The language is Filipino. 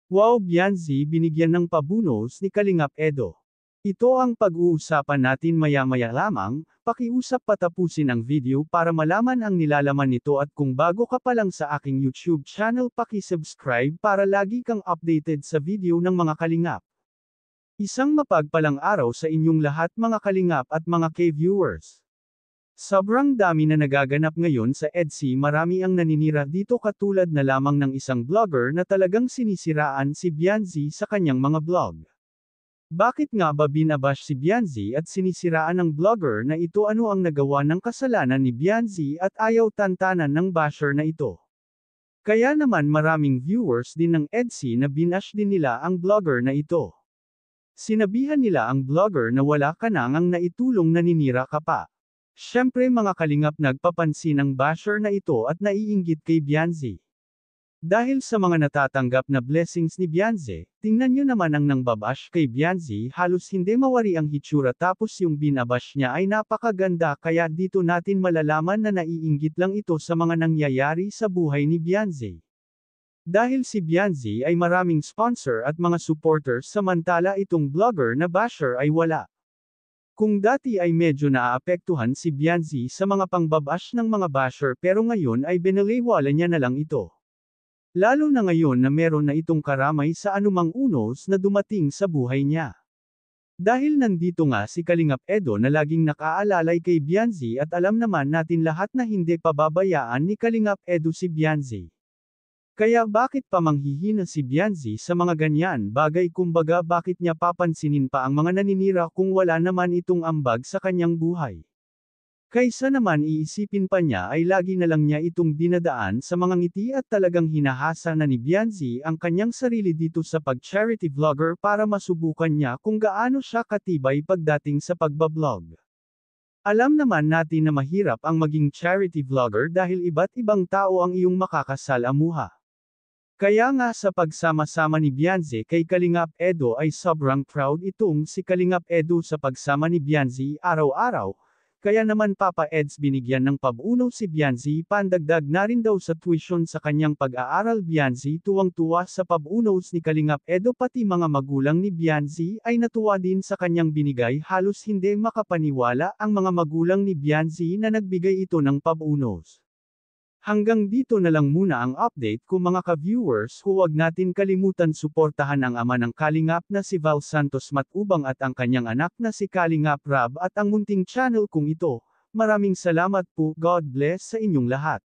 Wow, Bianzi, binigyan ng pabunos ni Kalingap Edo. Ito ang pag-uusapan natin maya-maya lamang, pakiusap patapusin ang video para malaman ang nilalaman nito at kung bago ka pa lang sa aking YouTube channel paki-subscribe para lagi kang updated sa video ng mga Kalingap. Isang mapagpalang araw sa inyong lahat mga Kalingap at mga K-viewers. Sobrang dami na nagaganap ngayon sa EDSA, marami ang naninira dito katulad na lamang ng isang vlogger na talagang sinisiraan si Bianzi sa kanyang mga vlog. Bakit nga ba binabash si Bianzi at sinisiraan ng vlogger na ito? Ano ang nagawa ng kasalanan ni Bianzi at ayaw tantanan ng basher na ito? Kaya naman maraming viewers din ng EDSA na binash din nila ang vlogger na ito. Sinabihan nila ang vlogger na wala ka nang ang naitulong naninira ka pa. Siyempre mga Kalingap nagpapansin ang basher na ito at naiinggit kay Bianzi. Dahil sa mga natatanggap na blessings ni Bianzi, tingnan nyo naman ang nangbabash kay Bianzi, halos hindi mawari ang hitsura tapos yung binabash niya ay napakaganda kaya dito natin malalaman na naiinggit lang ito sa mga nangyayari sa buhay ni Bianzi. Dahil si Bianzi ay maraming sponsor at mga supporters samantala itong vlogger na basher ay wala. Kung dati ay medyo naaapektuhan si Bianzi sa mga pangbabash ng mga basher pero ngayon ay binaliwala niya na lang ito. Lalo na ngayon na meron na itong karamay sa anumang unos na dumating sa buhay niya. Dahil nandito nga si Kalingap Edo na laging nakaalalay kay Bianzi at alam naman natin lahat na hindi pababayaan ni Kalingap Edo si Bianzi. Kaya bakit pa manghihina si Bianzi sa mga ganyan bagay, kumbaga bakit niya papansinin pa ang mga naninira kung wala naman itong ambag sa kanyang buhay? Kaysa naman iisipin pa niya ay lagi na lang niya itong dinadaan sa mga ngiti at talagang hinahasa na ni Bianzi ang kanyang sarili dito sa pag-charity vlogger para masubukan niya kung gaano siya katibay pagdating sa pagbablog. Alam naman natin na mahirap ang maging charity vlogger dahil iba't ibang tao ang iyong makakasalamuha. Kaya nga sa pagsama-sama ni Bianzi kay Kalingap Edo ay sobrang proud itong si Kalingap Edo sa pagsama ni Bianzi araw-araw, kaya naman Papa Eds binigyan ng pabuno si Bianzi, pandagdag na rin daw sa tuition sa kanyang pag-aaral. Bianzi tuwang-tuwa sa pabunos ni Kalingap Edo, pati mga magulang ni Bianzi ay natuwa din sa kanyang binigay, halos hindi makapaniwala ang mga magulang ni Bianzi na nagbigay ito ng pabunos. Hanggang dito na lang muna ang update ko mga ka-viewers, huwag natin kalimutan suportahan ang ama ng Kalingap na si Val Santos Matubang at ang kanyang anak na si Kalingap Rab at ang munting channel kong ito. Maraming salamat po, God bless sa inyong lahat.